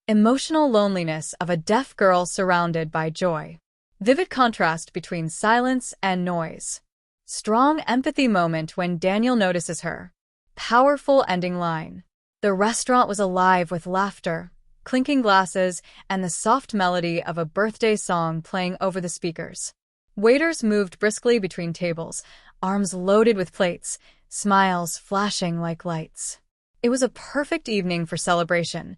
Emotional loneliness of a deaf girl surrounded by joy. Vivid contrast between silence and noise. Strong empathy moment when Daniel notices her. Powerful ending line. The restaurant was alive with laughter, clinking glasses, and the soft melody of a birthday song playing over the speakers. Waiters moved briskly between tables, arms loaded with plates, smiles flashing like lights. It was a perfect evening for celebration,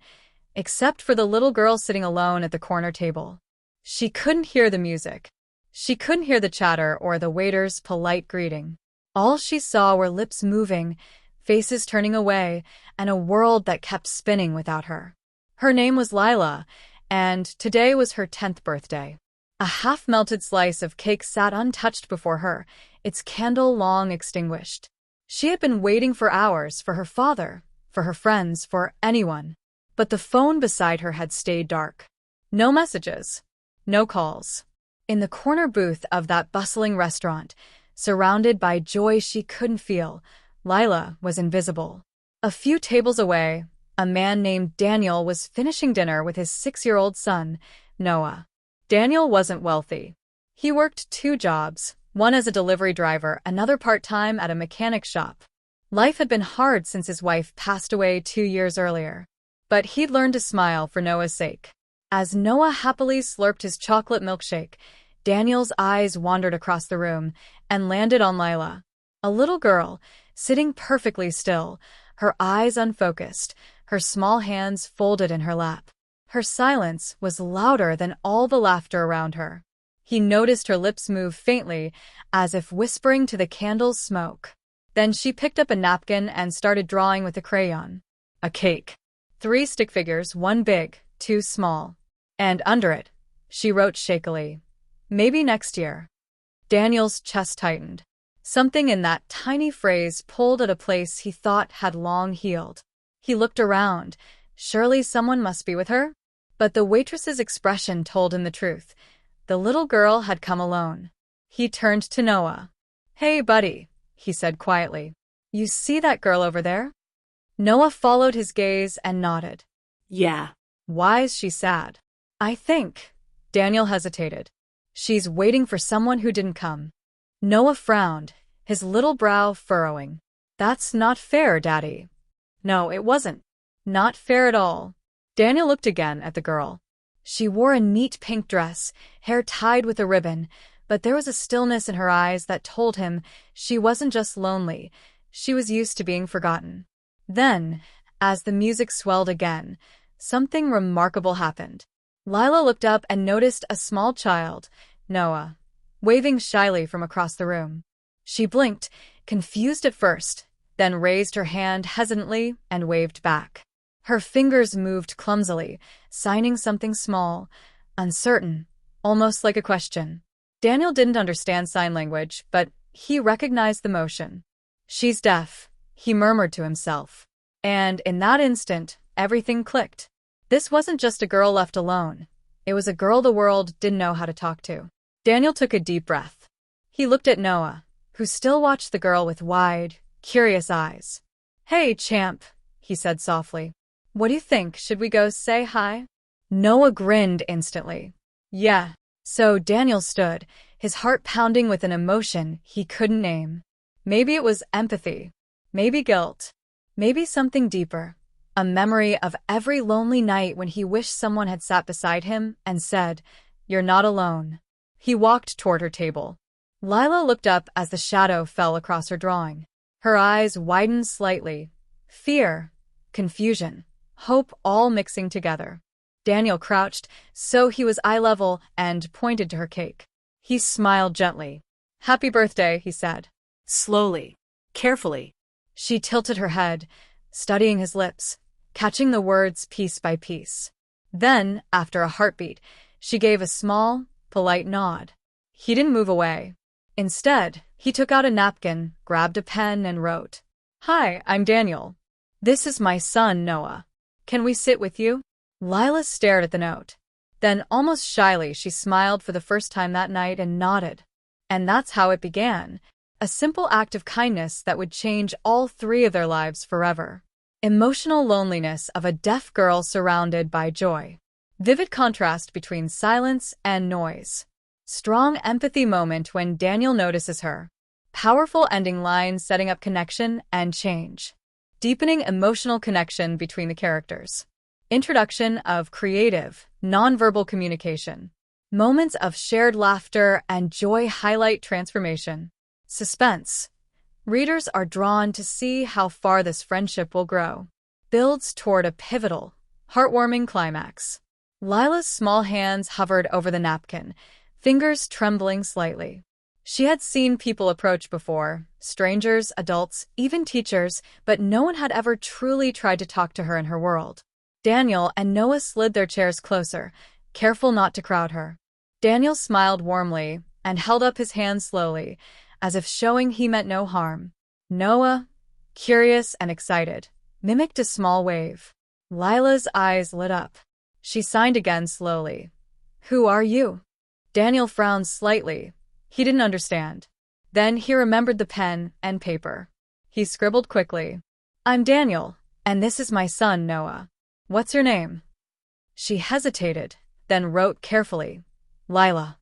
except for the little girl sitting alone at the corner table. She couldn't hear the music. She couldn't hear the chatter or the waiter's polite greeting. All she saw were lips moving, faces turning away, and a world that kept spinning without her. Her name was Lila, and today was her 10th birthday. A half-melted slice of cake sat untouched before her, its candle long extinguished. She had been waiting for hours for her father, for her friends, for anyone. But the phone beside her had stayed dark. No messages. No calls. In the corner booth of that bustling restaurant, surrounded by joy she couldn't feel, Lila was invisible. A few tables away, a man named Daniel was finishing dinner with his 6-year-old son, Noah. Daniel wasn't wealthy. He worked 2 jobs, one as a delivery driver, another part-time at a mechanic shop. Life had been hard since his wife passed away 2 years earlier. But he'd learned to smile for Noah's sake. As Noah happily slurped his chocolate milkshake, Daniel's eyes wandered across the room and landed on Lila. A little girl, sitting perfectly still, her eyes unfocused, her small hands folded in her lap. Her silence was louder than all the laughter around her. He noticed her lips move faintly, as if whispering to the candle's smoke. Then she picked up a napkin and started drawing with a crayon. A cake. 3 stick figures, 1 big, 2 small. And under it, she wrote shakily, "Maybe next year." Daniel's chest tightened. Something in that tiny phrase pulled at a place he thought had long healed. He looked around. Surely someone must be with her? But the waitress's expression told him the truth. The little girl had come alone. He turned to Noah. "Hey, buddy," he said quietly. "You see that girl over there?" Noah followed his gaze and nodded. Yeah. "Why is she sad?" "I think." Daniel hesitated. "She's waiting for someone who didn't come." Noah frowned, his little brow furrowing. "That's not fair, Daddy." No, it wasn't. Not fair at all. Daniel looked again at the girl. She wore a neat pink dress, hair tied with a ribbon, but there was a stillness in her eyes that told him she wasn't just lonely, she was used to being forgotten. Then, as the music swelled again, something remarkable happened. Lila looked up and noticed a small child, Noah, waving shyly from across the room. She blinked, confused at first, then raised her hand hesitantly and waved back. Her fingers moved clumsily, signing something small, uncertain, almost like a question. Daniel didn't understand sign language, but he recognized the motion. "She's deaf," he murmured to himself. And in that instant, everything clicked. This wasn't just a girl left alone. It was a girl the world didn't know how to talk to. Daniel took a deep breath. He looked at Noah, who still watched the girl with wide, curious eyes. "Hey, champ," he said softly. "What do you think? Should we go say hi?" Noah grinned instantly. "Yeah." So Daniel stood, his heart pounding with an emotion he couldn't name. Maybe it was empathy. Maybe guilt. Maybe something deeper. A memory of every lonely night when he wished someone had sat beside him and said, "You're not alone." He walked toward her table. Lila looked up as the shadow fell across her drawing. Her eyes widened slightly. Fear, confusion, hope all mixing together. Daniel crouched, so he was eye level, and pointed to her cake. He smiled gently. "Happy birthday," he said. Slowly. Carefully. She tilted her head, studying his lips, catching the words piece by piece. Then, after a heartbeat, she gave a small, polite nod. He didn't move away. Instead, he took out a napkin, grabbed a pen, and wrote, "Hi, I'm Daniel. This is my son, Noah. Can we sit with you?" Lila stared at the note. Then, almost shyly, she smiled for the first time that night and nodded. And that's how it began. A simple act of kindness that would change all 3 of their lives forever. Emotional loneliness of a deaf girl surrounded by joy. Vivid contrast between silence and noise. Strong empathy moment when Daniel notices her. Powerful ending lines setting up connection and change. Deepening emotional connection between the characters. Introduction of creative, nonverbal communication. Moments of shared laughter and joy highlight transformation. Suspense. Readers are drawn to see how far this friendship will grow. Builds toward a pivotal, heartwarming climax. Lila's small hands hovered over the napkin, fingers trembling slightly. She had seen people approach before, strangers, adults, even teachers, but no one had ever truly tried to talk to her in her world. Daniel and Noah slid their chairs closer, careful not to crowd her. Daniel smiled warmly and held up his hand slowly, as if showing he meant no harm. Noah, curious and excited, mimicked a small wave. Lila's eyes lit up. She signed again slowly. "Who are you?" Daniel frowned slightly. He didn't understand. Then he remembered the pen and paper. He scribbled quickly. "I'm Daniel, and this is my son, Noah. What's your name?" She hesitated, then wrote carefully. "Lila."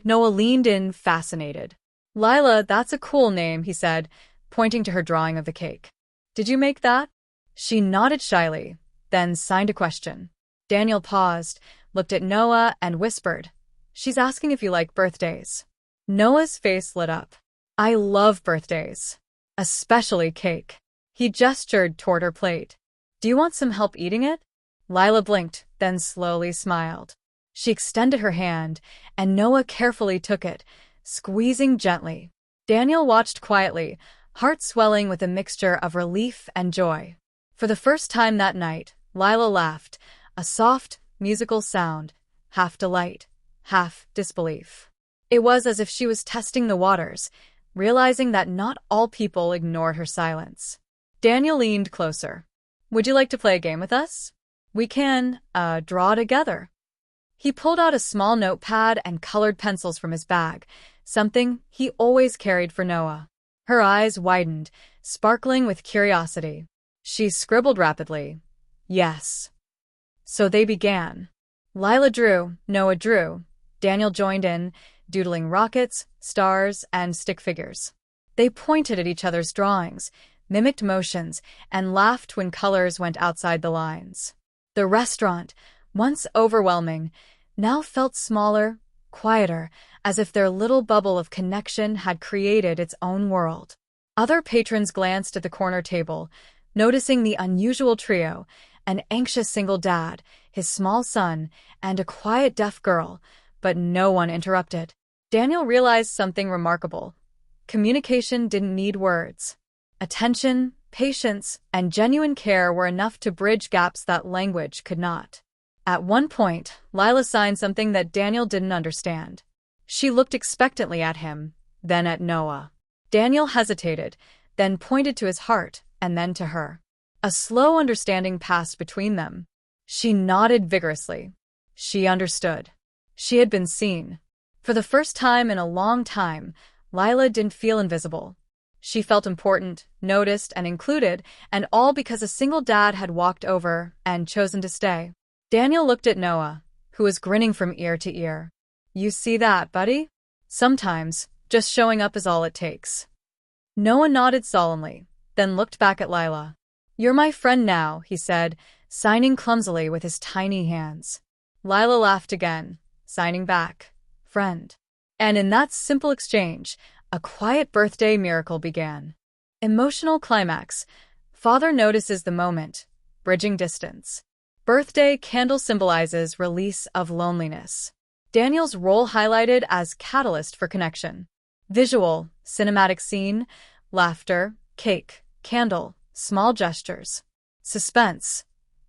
Noah leaned in, fascinated. "Lila, that's a cool name," he said, pointing to her drawing of the cake. "Did you make that?" She nodded shyly, then signed a question. Daniel paused, looked at Noah, and whispered, "She's asking if you like birthdays." Noah's face lit up. "I love birthdays. Especially cake." He gestured toward her plate. "Do you want some help eating it?" Lila blinked, then slowly smiled. She extended her hand, and Noah carefully took it, squeezing gently. Daniel watched quietly, heart swelling with a mixture of relief and joy. For the first time that night, Lila laughed, a soft, musical sound, half delight, half disbelief. It was as if she was testing the waters, realizing that not all people ignored her silence. Daniel leaned closer. "Would you like to play a game with us? We can, draw together." He pulled out a small notepad and colored pencils from his bag, something he always carried for Noah. Her eyes widened, sparkling with curiosity. She scribbled rapidly. "Yes." So they began. Lila drew, Noah drew. Daniel joined in, doodling rockets, stars, and stick figures. They pointed at each other's drawings, mimicked motions, and laughed when colors went outside the lines. The restaurant, once overwhelming, now felt smaller, quieter, as if their little bubble of connection had created its own world. Other patrons glanced at the corner table, noticing the unusual trio, an anxious single dad, his small son, and a quiet deaf girl, but no one interrupted. Daniel realized something remarkable. Communication didn't need words. Attention, patience, and genuine care were enough to bridge gaps that language could not. At one point, Lila signed something that Daniel didn't understand. She looked expectantly at him, then at Noah. Daniel hesitated, then pointed to his heart, and then to her. A slow understanding passed between them. She nodded vigorously. She understood. She had been seen. For the first time in a long time, Lila didn't feel invisible. She felt important, noticed, and included, and all because a single dad had walked over and chosen to stay. Daniel looked at Noah, who was grinning from ear to ear. "You see that, buddy? Sometimes, just showing up is all it takes." Noah nodded solemnly, then looked back at Lila. "You're my friend now," he said, signing clumsily with his tiny hands. Lila laughed again, signing back, "Friend." And in that simple exchange, a quiet birthday miracle began. Emotional climax. Father notices the moment, bridging distance. Birthday candle symbolizes release of loneliness. Daniel's role highlighted as catalyst for connection. Visual, cinematic scene, laughter, cake, candle, small gestures. Suspense.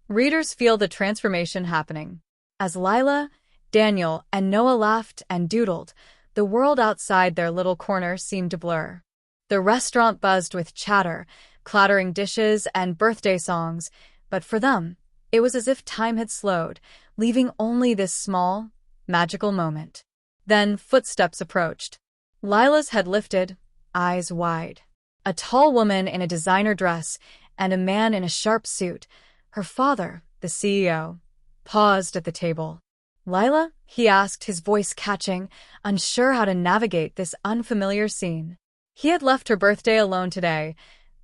Readers feel the transformation happening. As Lila, Daniel, and Noah laughed and doodled, the world outside their little corner seemed to blur. The restaurant buzzed with chatter, clattering dishes, and birthday songs, but for them, it was as if time had slowed, leaving only this small, magical moment. Then footsteps approached. Lila's head lifted, eyes wide. A tall woman in a designer dress, and a man in a sharp suit, her father, the CEO, paused at the table. "Lila?" he asked, his voice catching, unsure how to navigate this unfamiliar scene. He had left her birthday alone today,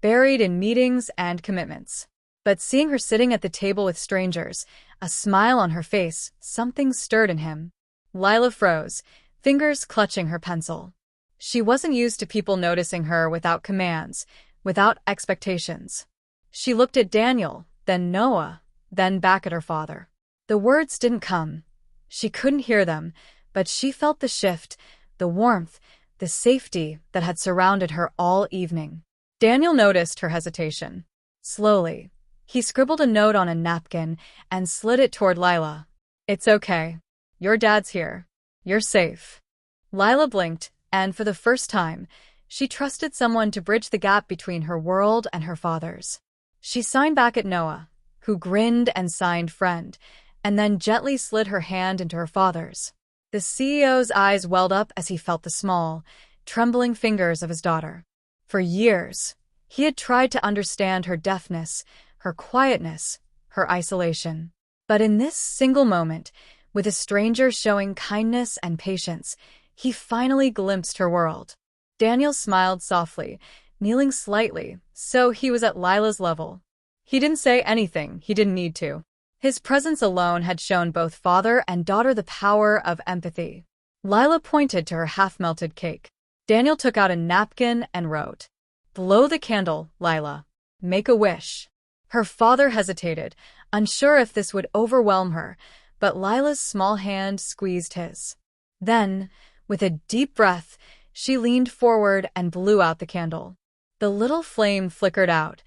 buried in meetings and commitments. But seeing her sitting at the table with strangers, a smile on her face, something stirred in him. Lila froze, fingers clutching her pencil. She wasn't used to people noticing her without commands, without expectations. She looked at Daniel, then Noah, then back at her father. The words didn't come. She couldn't hear them, but she felt the shift, the warmth, the safety that had surrounded her all evening. Daniel noticed her hesitation. Slowly, he scribbled a note on a napkin and slid it toward Lila. "It's okay. Your dad's here. You're safe." Lila blinked, and for the first time, she trusted someone to bridge the gap between her world and her father's. She signed back at Noah, who grinned and signed friend, and then gently slid her hand into her father's. The CEO's eyes welled up as he felt the small, trembling fingers of his daughter. For years, he had tried to understand her deafness, her quietness, her isolation. But in this single moment, with a stranger showing kindness and patience, he finally glimpsed her world. Daniel smiled softly, kneeling slightly, so he was at Lila's level. He didn't say anything, he didn't need to. His presence alone had shown both father and daughter the power of empathy. Lila pointed to her half-melted cake. Daniel took out a napkin and wrote, "Blow the candle, Lila. Make a wish." Her father hesitated, unsure if this would overwhelm her, but Lila's small hand squeezed his. Then, with a deep breath, she leaned forward and blew out the candle. The little flame flickered out,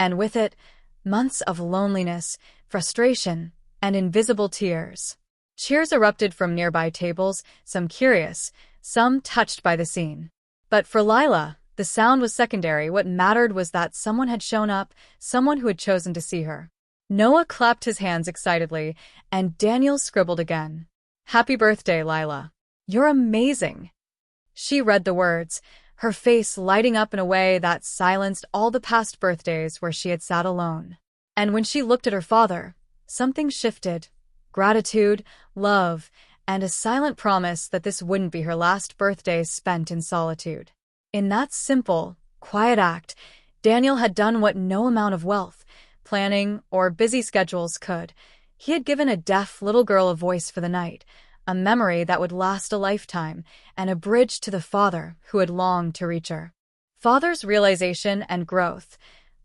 and with it, months of loneliness, frustration, and invisible tears. Cheers erupted from nearby tables, some curious, some touched by the scene. But for Lila, the sound was secondary. What mattered was that someone had shown up, someone who had chosen to see her. Noah clapped his hands excitedly, and Daniel scribbled again. "Happy birthday, Lila. You're amazing." She read the words, her face lighting up in a way that silenced all the past birthdays where she had sat alone. And when she looked at her father, something shifted. Gratitude, love, and a silent promise that this wouldn't be her last birthday spent in solitude. In that simple, quiet act, Daniel had done what no amount of wealth, planning, or busy schedules could. He had given a deaf little girl a voice for the night, a memory that would last a lifetime, and a bridge to the father who had longed to reach her. Father's realization and growth.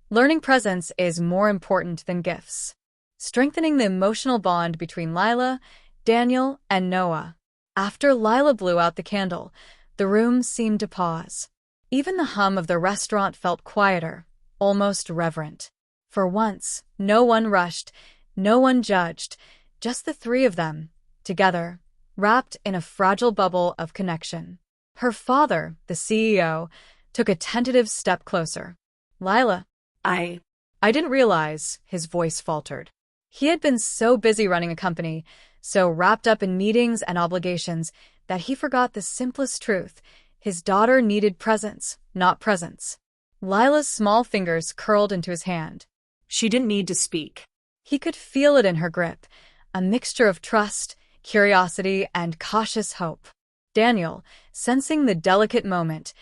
Learning presence is more important than gifts. Strengthening the emotional bond between Lila, Daniel, and Noah. After Lila blew out the candle, the room seemed to pause. Even the hum of the restaurant felt quieter, almost reverent. For once, no one rushed, no one judged, just the three of them, together, wrapped in a fragile bubble of connection. Her father, the CEO, took a tentative step closer. "Lila, I didn't realize," his voice faltered. He had been so busy running a company, so wrapped up in meetings and obligations, that he forgot the simplest truth. His daughter needed presence, not presence. Lila's small fingers curled into his hand. She didn't need to speak. He could feel it in her grip, a mixture of trust, curiosity, and cautious hope. Daniel, sensing the delicate moment,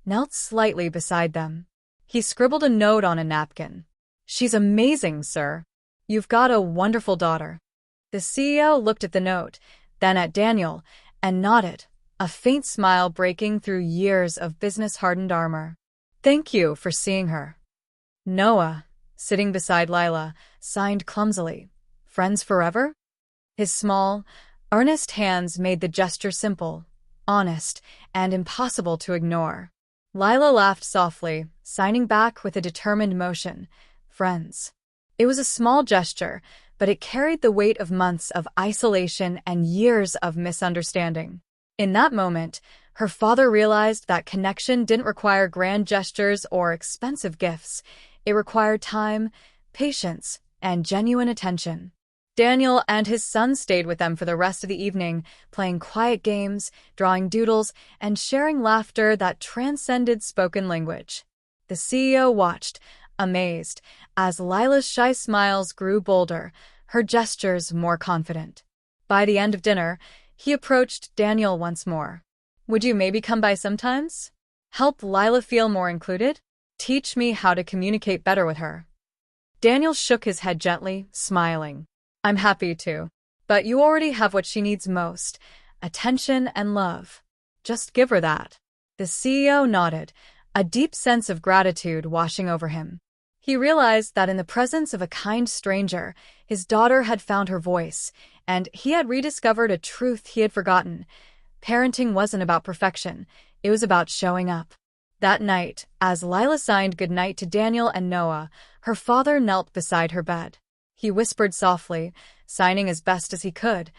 knelt slightly beside them. He scribbled a note on a napkin. "She's amazing, sir. You've got a wonderful daughter." The CEO looked at the note, then at Daniel, and nodded, a faint smile breaking through years of business-hardened armor. "Thank you for seeing her." Noah, sitting beside Lila, signed clumsily. "Friends forever?" His small, earnest hands made the gesture simple, honest, and impossible to ignore. Lila laughed softly, signing back with a determined motion. "Friends." It was a small gesture, but it carried the weight of months of isolation and years of misunderstanding. In that moment, her father realized that connection didn't require grand gestures or expensive gifts. It required time, patience, and genuine attention. Daniel and his son stayed with them for the rest of the evening, playing quiet games, drawing doodles, and sharing laughter that transcended spoken language. The CEO watched, amazed, as Lila's shy smiles grew bolder, her gestures more confident. By the end of dinner, he approached Daniel once more. Would you maybe come by sometimes? Help Lila feel more included? Teach me how to communicate better with her. Daniel shook his head gently, smiling. I'm happy to. But you already have what she needs most, attention and love. Just give her that. The CEO nodded, a deep sense of gratitude washing over him. He realized that in the presence of a kind stranger, his daughter had found her voice, and he had rediscovered a truth he had forgotten. Parenting wasn't about perfection, it was about showing up. That night, as Lila signed goodnight to Daniel and Noah, her father knelt beside her bed. He whispered softly, signing as best as he could,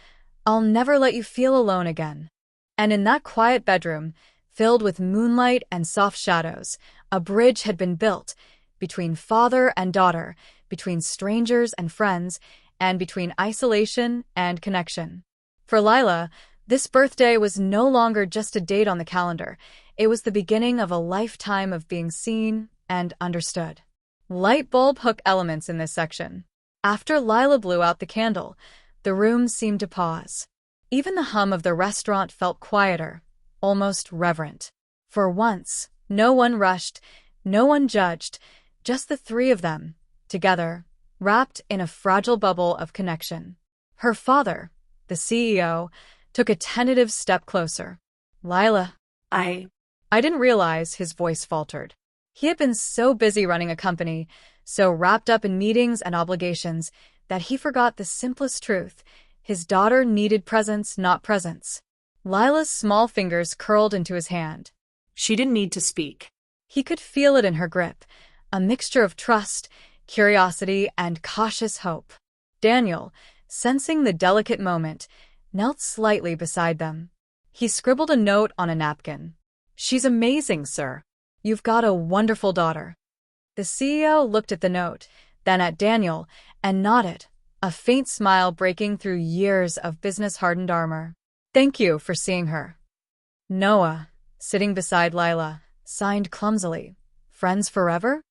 I'll never let you feel alone again. And in that quiet bedroom, filled with moonlight and soft shadows, a bridge had been built between father and daughter, between strangers and friends, and between isolation and connection. For Lila, this birthday was no longer just a date on the calendar. It was the beginning of a lifetime of being seen and understood. Light bulb hook elements in this section. After Lila blew out the candle, the room seemed to pause. Even the hum of the restaurant felt quieter, almost reverent. For once, no one rushed, no one judged, just the three of them, together, wrapped in a fragile bubble of connection. Her father, the CEO, took a tentative step closer. Lila. I didn't realize his voice faltered. He had been so busy running a company, so wrapped up in meetings and obligations, that he forgot the simplest truth. His daughter needed presence, not presence. Lila's small fingers curled into his hand. She didn't need to speak. He could feel it in her grip, a mixture of trust, curiosity, and cautious hope. Daniel, sensing the delicate moment, knelt slightly beside them. He scribbled a note on a napkin. She's amazing, sir. You've got a wonderful daughter. The CEO looked at the note, then at Daniel, and nodded, a faint smile breaking through years of business-hardened armor. Thank you for seeing her. Noah, sitting beside Lila, signed clumsily. Friends forever?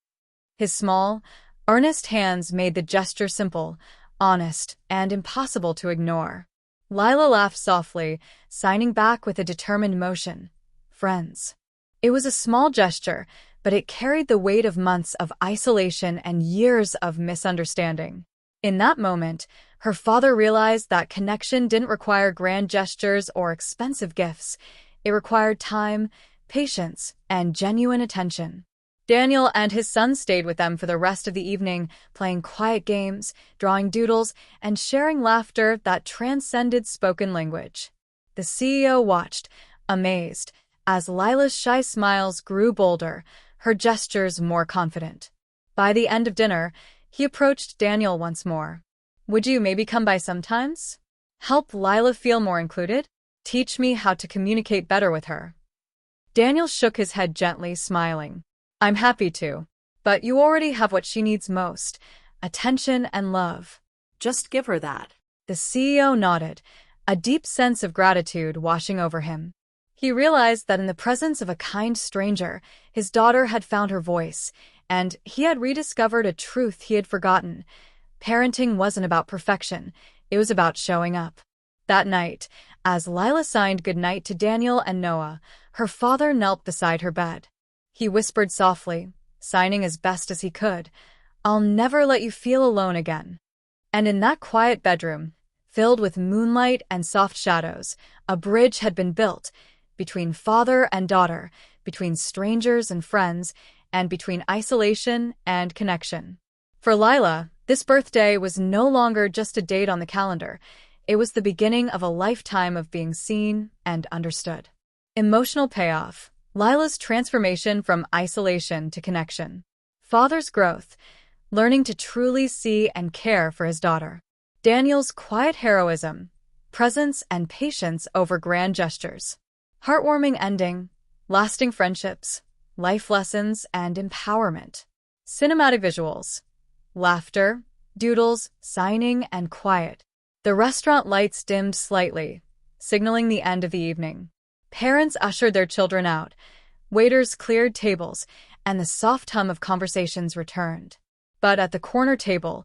His small, earnest hands made the gesture simple, honest, and impossible to ignore. Lila laughed softly, signing back with a determined motion. Friends. It was a small gesture, but it carried the weight of months of isolation and years of misunderstanding. In that moment, her father realized that connection didn't require grand gestures or expensive gifts. It required time, patience, and genuine attention. Daniel and his son stayed with them for the rest of the evening, playing quiet games, drawing doodles, and sharing laughter that transcended spoken language. The CEO watched, amazed, as Lila's shy smiles grew bolder, her gestures more confident. By the end of dinner, he approached Daniel once more. Would you maybe come by sometimes? Help Lila feel more included? Teach me how to communicate better with her. Daniel shook his head gently, smiling. I'm happy to. But you already have what she needs most, attention and love. Just give her that. The CEO nodded, a deep sense of gratitude washing over him. He realized that in the presence of a kind stranger, his daughter had found her voice, and he had rediscovered a truth he had forgotten. Parenting wasn't about perfection, it was about showing up. That night, as Lila signed goodnight to Daniel and Noah, her father knelt beside her bed. He whispered softly, signing as best as he could, I'll never let you feel alone again. And in that quiet bedroom, filled with moonlight and soft shadows, a bridge had been built between father and daughter, between strangers and friends, and between isolation and connection. For Lila, this birthday was no longer just a date on the calendar. It was the beginning of a lifetime of being seen and understood. Emotional payoff. Lila's transformation from isolation to connection. Father's growth, learning to truly see and care for his daughter. Daniel's quiet heroism, presence and patience over grand gestures. Heartwarming ending, lasting friendships, life lessons, and empowerment. Cinematic visuals. Laughter, doodles, signing, and quiet. The restaurant lights dimmed slightly, signaling the end of the evening. Parents ushered their children out. Waiters cleared tables, and the soft hum of conversations returned. But at the corner table,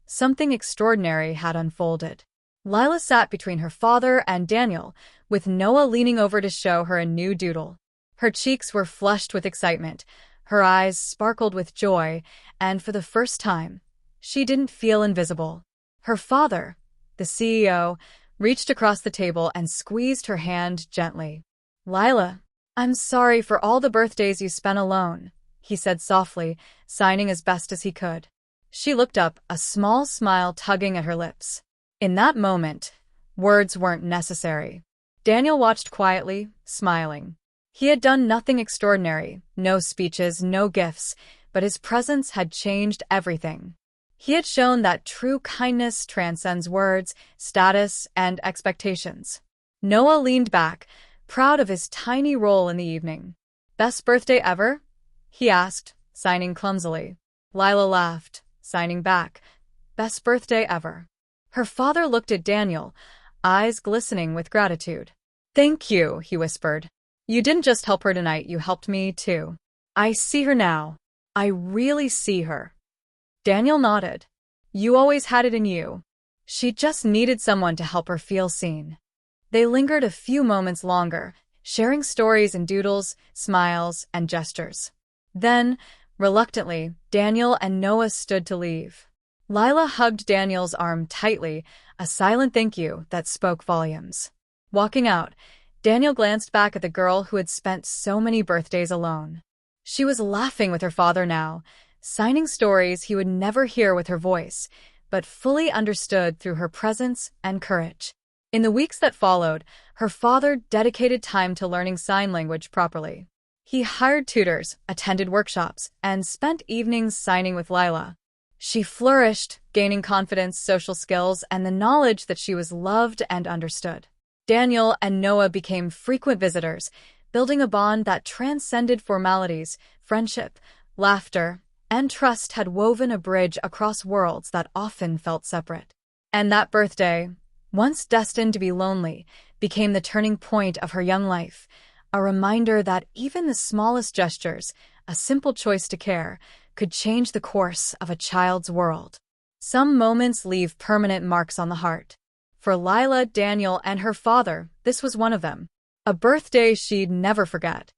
something extraordinary had unfolded. Lila sat between her father and Daniel, with Noah leaning over to show her a new doodle. Her cheeks were flushed with excitement, her eyes sparkled with joy, and for the first time, she didn't feel invisible. Her father, the CEO, reached across the table and squeezed her hand gently. "Lila, I'm sorry for all the birthdays you spent alone," he said softly, signing as best as he could. She looked up, a small smile tugging at her lips. In that moment, words weren't necessary. Daniel watched quietly, smiling. He had done nothing extraordinary, no speeches, no gifts, but his presence had changed everything. He had shown that true kindness transcends words, status, and expectations. Noah leaned back, proud of his tiny role in the evening. "Best birthday ever?" he asked, signing clumsily. Lila laughed, signing back. "Best birthday ever." Her father looked at Daniel, eyes glistening with gratitude. "Thank you," he whispered. "You didn't just help her tonight, you helped me too. I see her now. I really see her." Daniel nodded. "You always had it in you. She just needed someone to help her feel seen." They lingered a few moments longer, sharing stories and doodles, smiles, and gestures. Then, reluctantly, Daniel and Noah stood to leave. Lila hugged Daniel's arm tightly, a silent thank you that spoke volumes. Walking out, Daniel glanced back at the girl who had spent so many birthdays alone. She was laughing with her father now, signing stories he would never hear with her voice, but fully understood through her presence and courage. In the weeks that followed, her father dedicated time to learning sign language properly. He hired tutors, attended workshops, and spent evenings signing with Lila. She flourished, gaining confidence, social skills, and the knowledge that she was loved and understood. Daniel and Noah became frequent visitors, building a bond that transcended formalities. Friendship, laughter, and trust had woven a bridge across worlds that often felt separate. And that birthday, once destined to be lonely, became the turning point of her young life, a reminder that even the smallest gestures, a simple choice to care, could change the course of a child's world. Some moments leave permanent marks on the heart. For Lila, Daniel, and her father, this was one of them. A birthday she'd never forget.